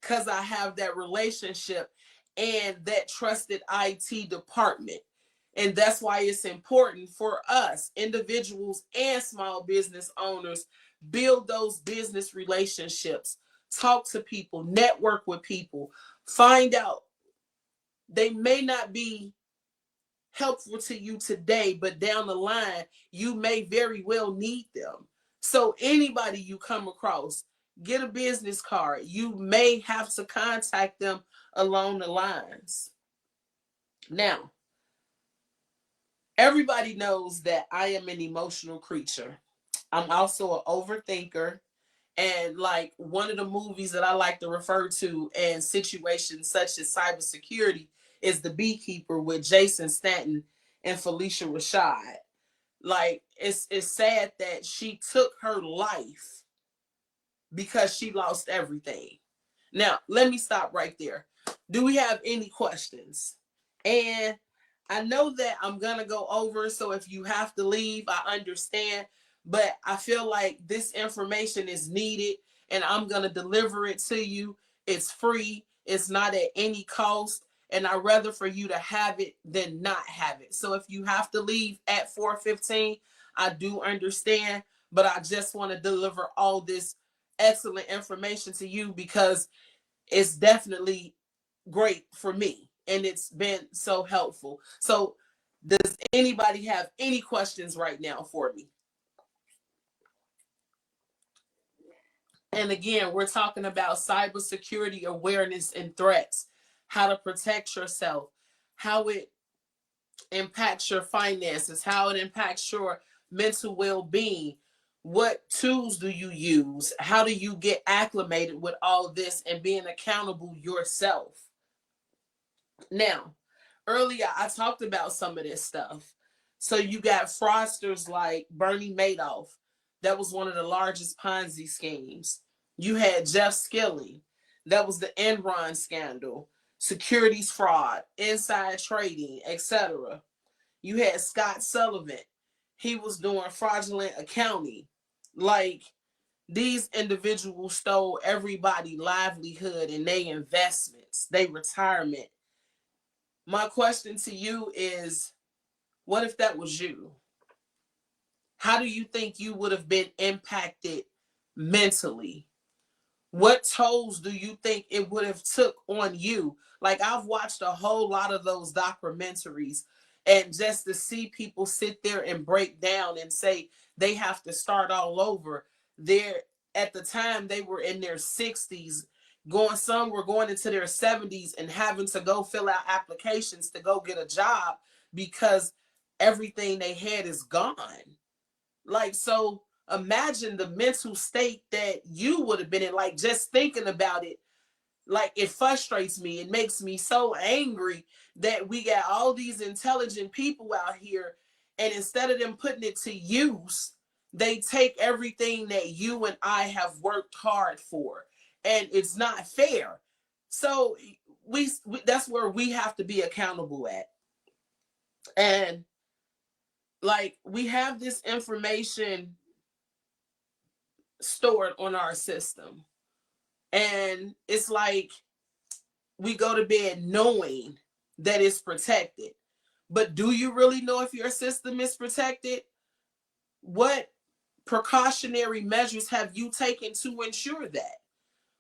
because I have that relationship and that trusted IT department. And that's why it's important for us, individuals and small business owners, build those business relationships, talk to people, network with people, find out they may not be helpful to you today, but down the line, you may very well need them. So anybody you come across, get a business card. You may have to contact them along the lines. Now, everybody knows that I am an emotional creature. I'm also an overthinker. And like one of the movies that I like to refer to in situations such as cybersecurity is The Beekeeper with Jason Stanton and Felicia Rashad. Like it's sad that she took her life because she lost everything. Now, let me stop right there. Do we have any questions? And I know that I'm going to go over, so if you have to leave, I understand. But I feel like this information is needed and I'm going to deliver it to you. It's free, it's not at any cost. And I'd rather for you to have it than not have it. So if you have to leave at 4:15, I do understand. But I just want to deliver all this excellent information to you because it's definitely great for me and it's been so helpful. So does anybody have any questions right now for me? And again, we're talking about cybersecurity awareness and threats, how to protect yourself, how it impacts your finances, how it impacts your mental well-being. What tools do you use? How do you get acclimated with all this and being accountable yourself? Now, earlier I talked about some of this stuff. So you got fraudsters like Bernie Madoff. That was one of the largest Ponzi schemes. You had Jeff Skilling. That was the Enron scandal, securities fraud, inside trading, etc. You had Scott Sullivan. He was doing fraudulent accounting. Like these individuals stole everybody's livelihood and their investments, their retirement. My question to you is, what if that was you? How do you think you would have been impacted mentally? What tolls do you think it would have took on you? Like I've watched a whole lot of those documentaries, and just to see people sit there and break down and say they have to start all over. They're at the time they were in their 60s, going some were going into their 70s and having to go fill out applications to go get a job because everything they had is gone. Like, so imagine the mental state that you would have been in. Like, just thinking about it, like, it frustrates me. It makes me so angry that we got all these intelligent people out here, and instead of them putting it to use, they take everything that you and I have worked hard for, and it's not fair. So we that's where we have to be accountable at. And like we have this information stored on our system. And it's like we go to bed knowing that it's protected. But do you really know if your system is protected? What precautionary measures have you taken to ensure that?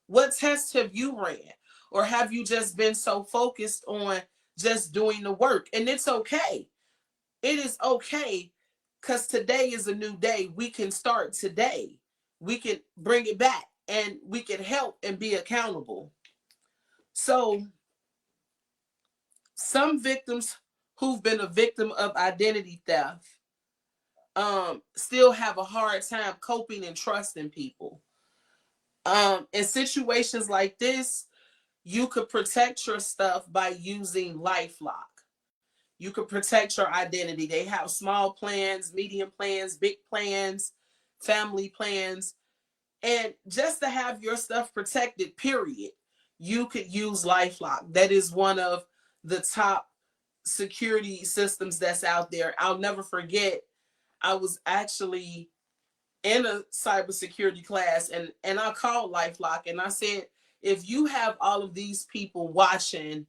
What tests have you ran? Or have you just been so focused on just doing the work? And it's okay. It is okay because today is a new day. We can start today. We can bring it back and we can help and be accountable. So, some victims who've been a victim of identity theft still have a hard time coping and trusting people. In situations like this, you could protect your stuff by using LifeLock. You could protect your identity. They have small plans, medium plans, big plans, family plans. And just to have your stuff protected, period, you could use LifeLock. That is one of the top security systems that's out there. I'll never forget, I was actually in a cybersecurity class and I called LifeLock and I said, if you have all of these people watching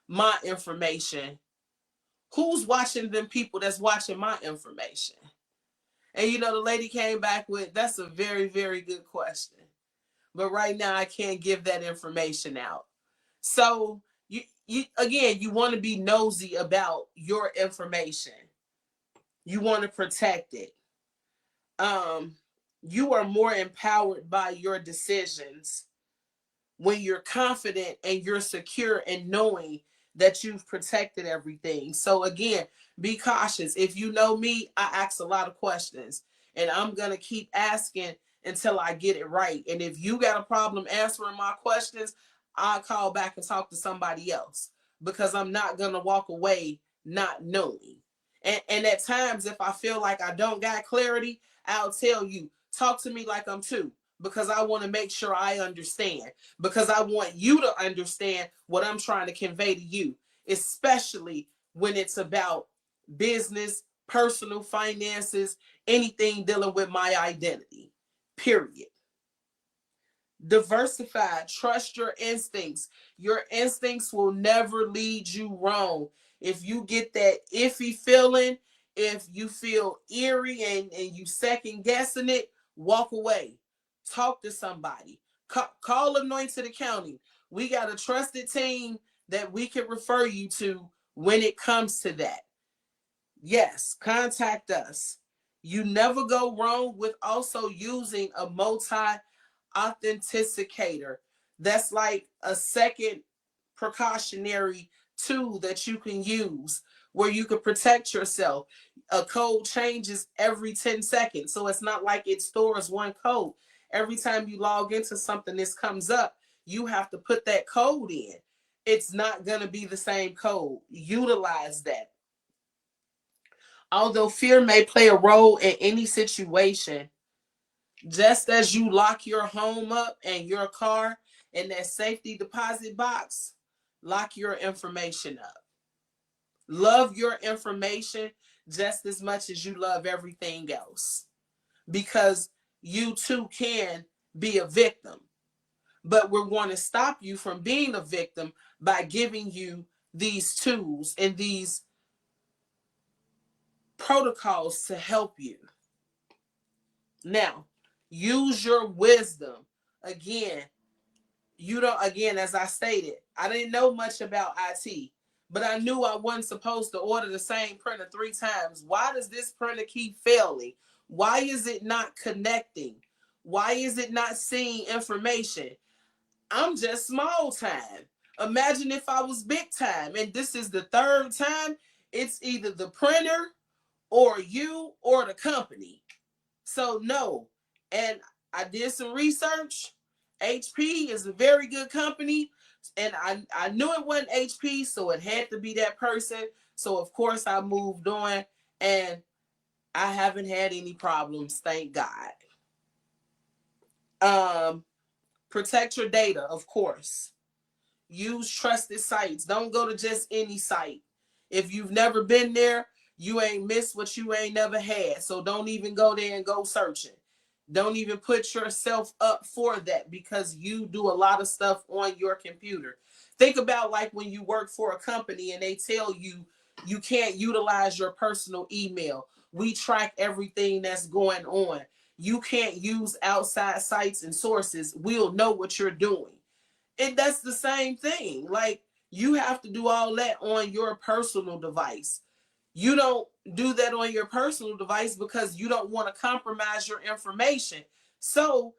my information, who's watching them people that's watching my information? And you know, the lady came back with, that's a very, very good question. But right now I can't give that information out. So you again, you want to be nosy about your information. You want to protect it. You are more empowered by your decisions when you're confident and you're secure in knowing that you've protected everything. So again, be cautious. If you know me, I ask a lot of questions and I'm going to keep asking until I get it right. And if you got a problem answering my questions, I'll call back and talk to somebody else because I'm not going to walk away not knowing. And at times, if I feel like I don't got clarity, I'll tell you, talk to me like I'm two because I want to make sure I understand because I want you to understand what I'm trying to convey to you, especially when it's about business, personal finances, anything dealing with my identity. Period. Diversify, trust your instincts. Your instincts will never lead you wrong. If you get that iffy feeling, if you feel eerie and you second guessing it, walk away. Talk to somebody. Call Anointed Accounting. We got a trusted team that we can refer you to when it comes to that. Yes, contact us. You never go wrong with also using a authenticator. That's like a second precautionary tool that you can use where you can protect yourself. A code changes every 10 seconds. So it's not like it stores one code. Every time you log into something, this comes up, you have to put that code in. It's not going to be the same code. Utilize that. Although fear may play a role in any situation, just as you lock your home up and your car in that safety deposit box, lock your information up. Love your information just as much as you love everything else because you too can be a victim. But we're going to stop you from being a victim by giving you these tools and these protocols to help you. Now, use your wisdom. Again, you don't, again, as I stated, I didn't know much about IT, but I knew I wasn't supposed to order the same printer 3 times. Why does this printer keep failing? Why is it not connecting? Why is it not seeing information? I'm just small time. Imagine if I was big time and this is the 3rd time. It's either the printer or you or the company. So no. And I did some research. HP is a very good company. And I knew it wasn't HP, so it had to be that person. So of course I moved on and I haven't had any problems, thank God. Protect your data, of course. Use trusted sites. Don't go to just any site. If you've never been there, you ain't missed what you ain't never had. So don't even go there and go searching. Don't even put yourself up for that because you do a lot of stuff on your computer. Think about like when you work for a company and they tell you you can't utilize your personal email. We track everything that's going on. You can't use outside sites and sources. We'll know what you're doing. And that's the same thing. Like you have to do all that on your personal device. You don't do that on your personal device because you don't want to compromise your information. So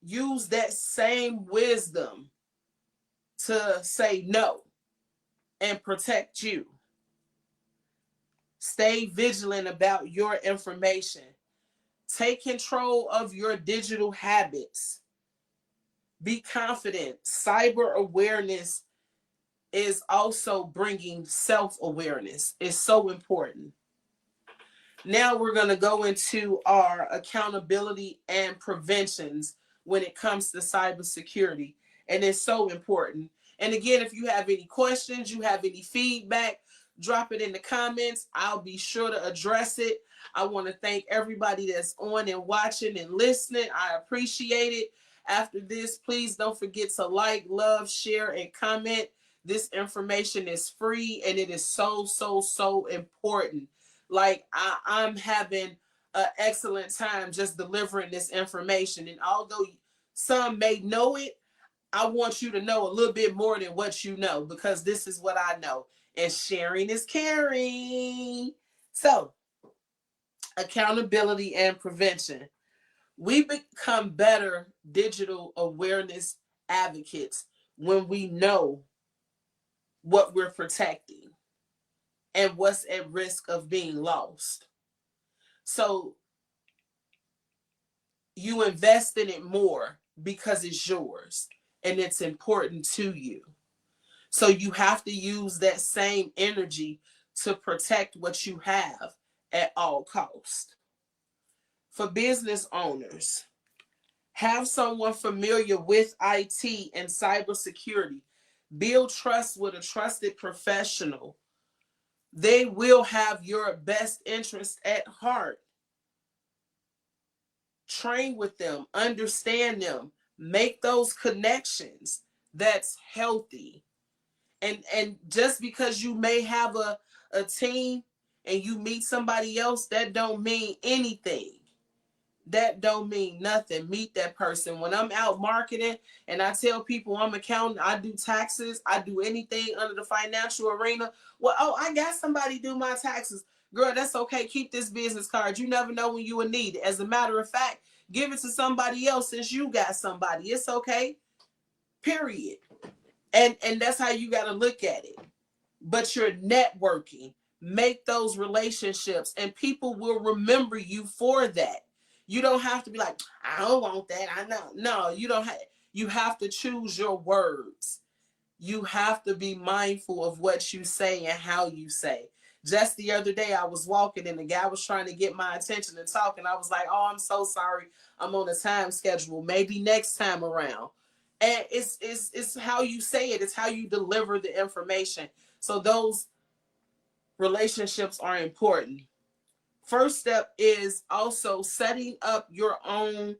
use that same wisdom to say no and protect you. Stay vigilant about your information. Take control of your digital habits. Be confident. Cyber awareness is also bringing self-awareness. It's so important. Now we're going to go into our accountability and preventions when it comes to cybersecurity. And it's so important. And again, if you have any questions, you have any feedback, drop it in the comments. I'll be sure to address it. I want to thank everybody that's on and watching and listening. I appreciate it. After this, please don't forget to like, love, share, and comment. This information is free and it is so important. Like I'm having an excellent time just delivering this information. And although some may know it, I want you to know a little bit more than what you know because this is what I know. And sharing is caring. So, accountability and prevention. We become better digital awareness advocates when we know what we're protecting and what's at risk of being lost. So you invest in it more because it's yours and it's important to you. So you have to use that same energy to protect what you have at all cost. For business owners, have someone familiar with IT and cybersecurity. Build trust with a trusted professional. They will have your best interest at heart. Train with them, understand them, make those connections. That's healthy. And just because you may have a team and you meet somebody else, that don't mean anything. That don't mean nothing. Meet that person. When I'm out marketing and I tell people I'm accountant, I do taxes, I do anything under the financial arena. Well, oh, I got somebody do my taxes. Girl, that's okay. Keep this business card. You never know when you will need it. As a matter of fact, give it to somebody else since you got somebody. It's okay. Period. And that's how you got to look at it. But you're networking. Make those relationships and people will remember you for that. You don't have to be like, I don't want that. I know. No, you don't have. You have to choose your words. You have to be mindful of what you say and how you say. Just the other day, I was walking and the guy was trying to get my attention and talk, and I was like, "Oh, I'm so sorry. I'm on a time schedule. Maybe next time around." And it's how you say it. It's how you deliver the information. So those relationships are important. First step is also setting up your own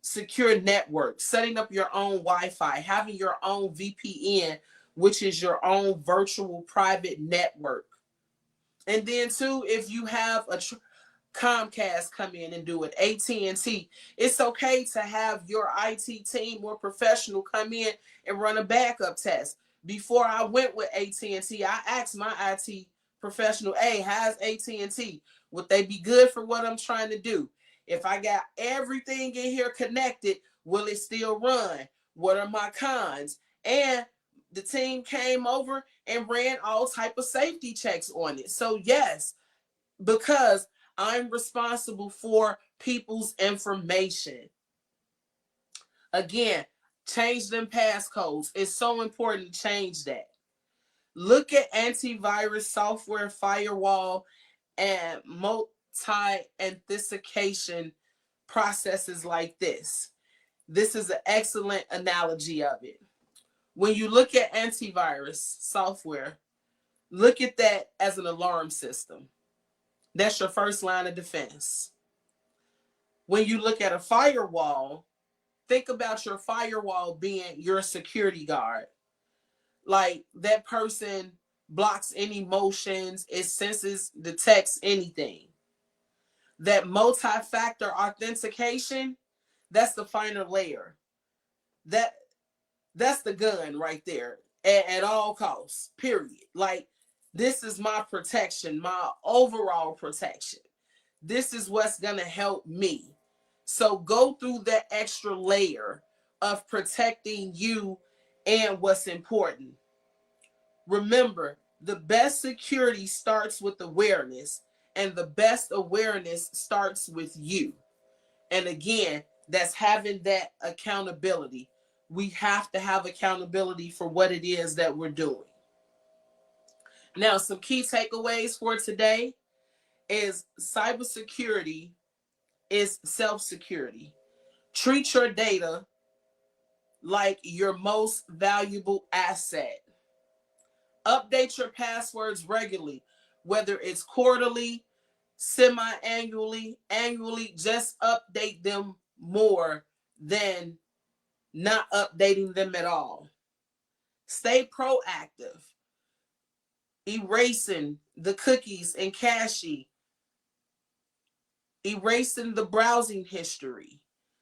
secure network, setting up your own Wi-Fi, having your own VPN, which is your own virtual private network. And then too, if you have a Comcast come in and do it, AT&T, it's okay to have your IT team or professional come in and run a backup test. Before I went with AT&T, I asked my IT professional, hey, how's AT&T? Would they be good for what I'm trying to do? If I got everything in here connected, will it still run? What are my cons? And the team came over and ran all type of safety checks on it. So yes, because I'm responsible for people's information. Again, change them passcodes. It's so important to change that. Look at antivirus software, firewall, and multi-authentication processes like this. This is an excellent analogy of it. When you look at antivirus software, look at that as an alarm system. That's your first line of defense. When you look at a firewall, think about your firewall being your security guard. Like that person blocks any motions, it senses, detects anything. That multi-factor authentication, that's the final layer. That that's the gun right there at all costs. Period. Like this is my protection, my overall protection. This is what's going to help me. So go through that extra layer of protecting you and what's important. Remember, the best security starts with awareness, and the best awareness starts with you. And again, that's having that accountability. We have to have accountability for what it is that we're doing. Now, some key takeaways for today is cybersecurity is self-security. Treat your data like your most valuable asset. Update your passwords regularly, whether it's quarterly, semi-annually, annually, just update them more than not updating them at all. Stay proactive, erasing the cookies and cache, erasing the browsing history,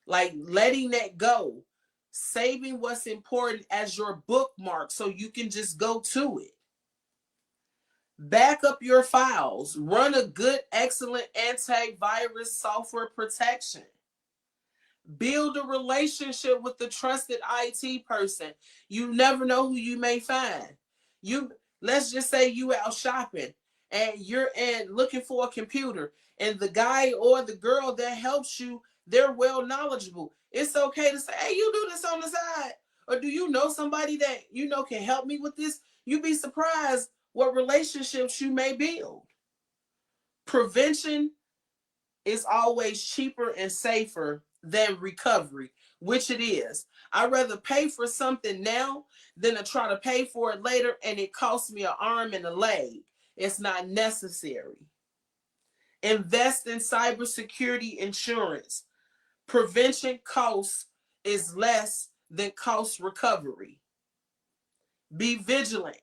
like letting that go, saving what's important as your bookmark so you can just go to it. Back up your files. Run a good, excellent antivirus software protection. Build a relationship with the trusted IT person. You never know who you may find. You let's just say you out shopping and you're in looking for a computer, and the guy or the girl that helps you, they're well knowledgeable. It's okay to say, "Hey, you do this on the side," or "Do you know somebody that can help me with this?" You'd be surprised what relationships you may build. Prevention is always cheaper and safer than recovery, which it is. I'd rather pay for something now than to try to pay for it later and it costs me an arm and a leg. It's not necessary. Invest in cybersecurity insurance. Prevention costs is less than cost recovery. Be vigilant.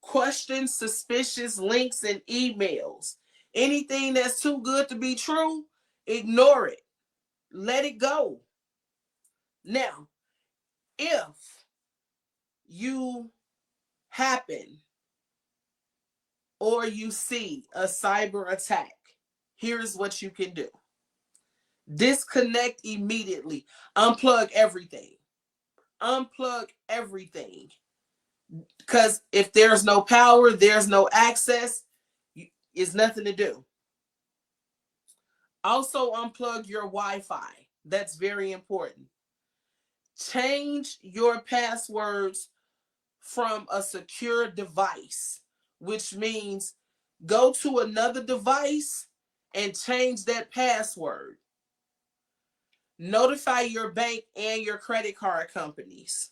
Question suspicious links and emails. Anything that's too good to be true, ignore it. Let it go. Now, if you happen or you see a cyber attack, here's what you can do. Disconnect immediately. Unplug everything. Unplug everything. Because if there's no power, there's no access, it's nothing to do. Also, unplug your Wi-Fi. That's very important. Change your passwords from a secure device, which means go to another device and change that password. Notify your bank and your credit card companies.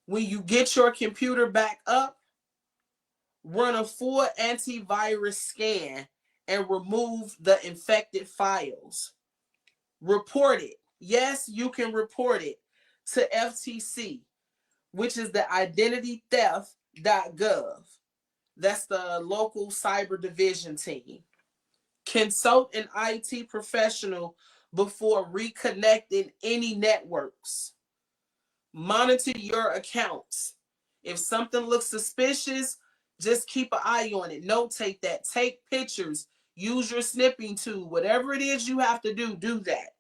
When you get your computer back up, run a full antivirus scan and remove the infected files. Report it. Yes, you can report it to FTC, which is the identitytheft.gov. That's the local cyber division team. Consult an IT professional before reconnecting any networks. Monitor your accounts. If something looks suspicious, just keep an eye on it. Notate that. Take pictures. Use your snipping tool. Whatever it is you have to do, do that.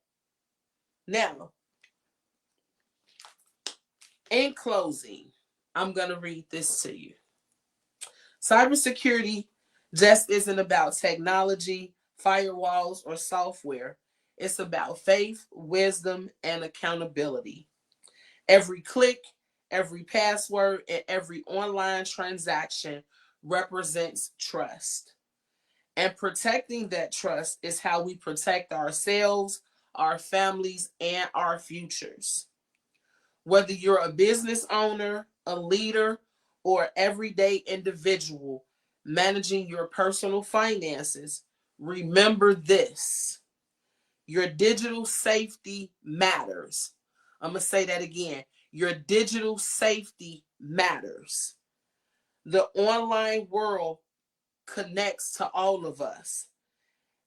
Now, in closing, I'm going to read this to you. Cybersecurity just isn't about technology, firewalls, or software. It's about faith, wisdom, and accountability. Every click, every password, and every online transaction represents trust. And protecting that trust is how we protect ourselves, our families, and our futures. Whether you're a business owner, a leader, or everyday individual managing your personal finances, remember this: your digital safety matters. I'm going to say that again. Your digital safety matters. The online world connects to all of us.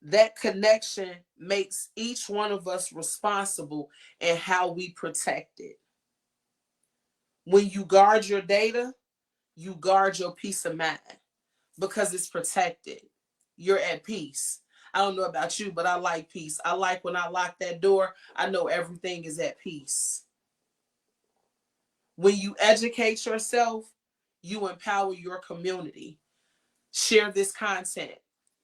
That connection makes each one of us responsible in how we protect it. When you guard your data, you guard your peace of mind because it's protected. You're at peace. I don't know about you, but I like peace. I like when I lock that door, I know everything is at peace. When you educate yourself, you empower your community. Share this content.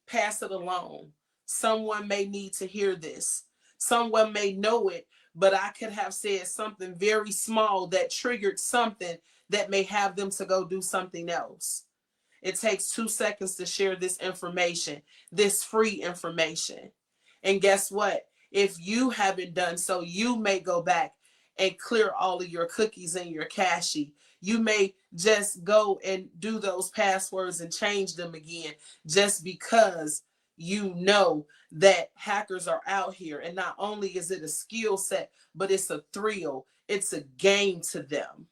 Pass it along. Someone may need to hear this. Someone may know it, but I could have said something very small that triggered something that may have them to go do something else. It takes 2 seconds to share this information, this free information. And guess what? If you haven't done so, you may go back and clear all of your cookies and your cache. You may just go and do those passwords and change them again just because you know that hackers are out here. And not only is it a skill set, but it's a thrill. It's a game to them.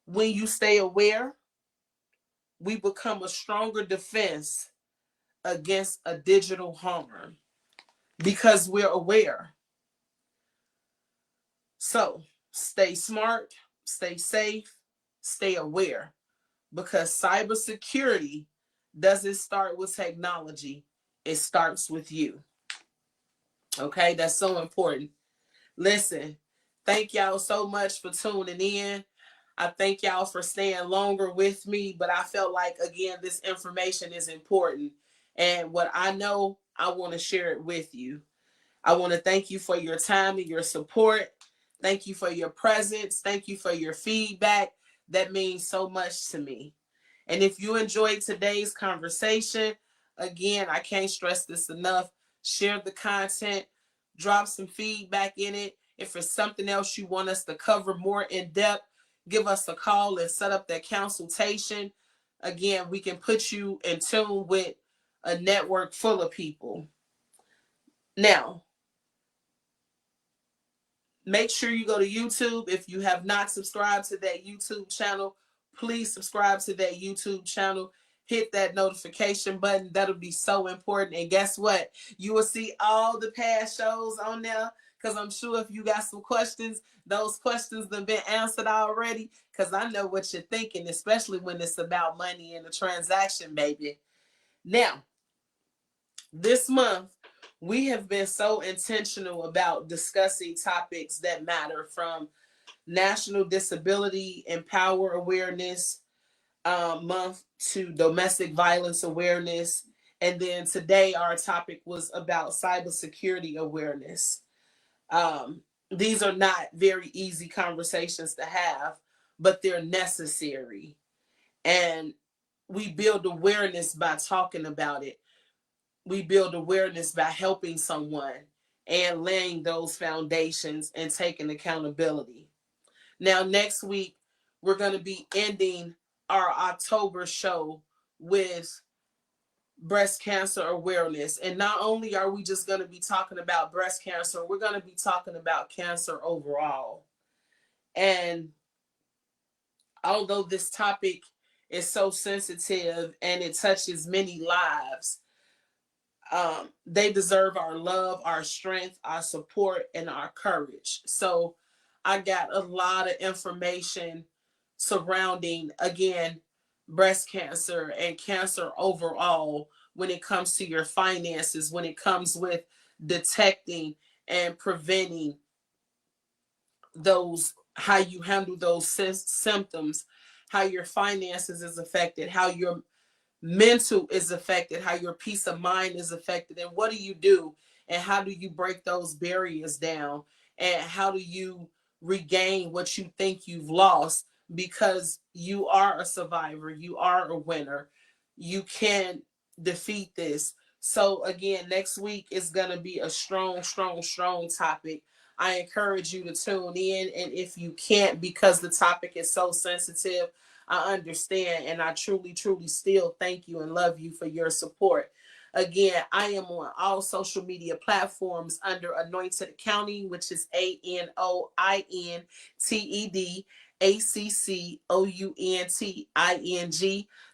When you stay aware, we become a stronger defense against a digital harm because we're aware. So stay smart, stay safe, stay aware. because cybersecurity doesn't start with technology, it starts with you. Okay, that's so important. Listen, thank y'all so much for tuning in. I thank y'all for staying longer with me, but I felt like, again, this information is important. And what I know, I want to share it with you. I want to thank you for your time and your support. Thank you for your presence. Thank you for your feedback. That means so much to me. And if you enjoyed today's conversation, again, I can't stress this enough. Share the content, drop some feedback in it. If it's something else you want us to cover more in depth, give us a call and set up that consultation. Again, we can put you in tune with a network full of people. Now, make sure you go to YouTube. If you have not subscribed to that YouTube channel, please subscribe to that YouTube channel. Hit that notification button. That'll be so important. And guess what? You will see all the past shows on there, because I'm sure if you got some questions, those questions have been answered already, because I know what you're thinking, especially when it's about money and the transaction, baby. Now, this month, we have been so intentional about discussing topics that matter, from National Disability Empower Awareness Month to Domestic Violence Awareness. And then today, our topic was about cybersecurity awareness. These are not very easy conversations to have, but they're necessary. And we build awareness by talking about it. We build awareness by helping someone and laying those foundations and taking accountability. Now, next week, we're going to be ending our October show with breast cancer awareness. And not only are we just going to be talking about breast cancer, we're going to be talking about cancer overall. And although this topic is so sensitive and it touches many lives, they deserve our love, our strength, our support, and our courage. So I got a lot of information surrounding, again, breast cancer and cancer overall when it comes to your finances, when it comes with detecting and preventing those, how you handle those symptoms, how your finances is affected, how your mental is affected, how your peace of mind is affected, and what do you do, and how do you break those barriers down, and how do you regain what you think you've lost, because you are a survivor, you are a winner, you can defeat this. So again, next week is going to be a strong topic. I encourage you to tune in, and if you can't because the topic is so sensitive, I understand, and I truly still thank you and love you for your support. Again, I am on all social media platforms under Anointed Accounting, which is ANOINTEDACCOUNTING.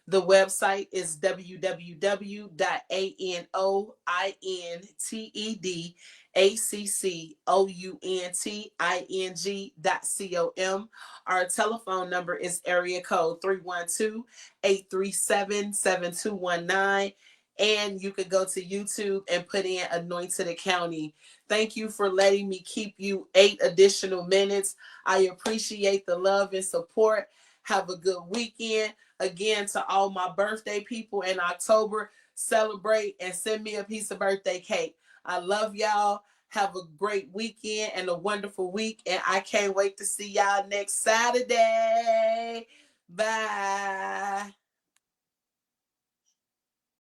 The website is www.ANOINTEDACCOUNTING.com. Our telephone number is area code 312-837-7219. And you could go to YouTube and put in Anointed Accounting. Thank you for letting me keep you 8 additional minutes. I appreciate the love and support. Have a good weekend. Again, to all my birthday people in October, celebrate and send me a piece of birthday cake. I love y'all. Have a great weekend and a wonderful week. And I can't wait to see y'all next Saturday. Bye.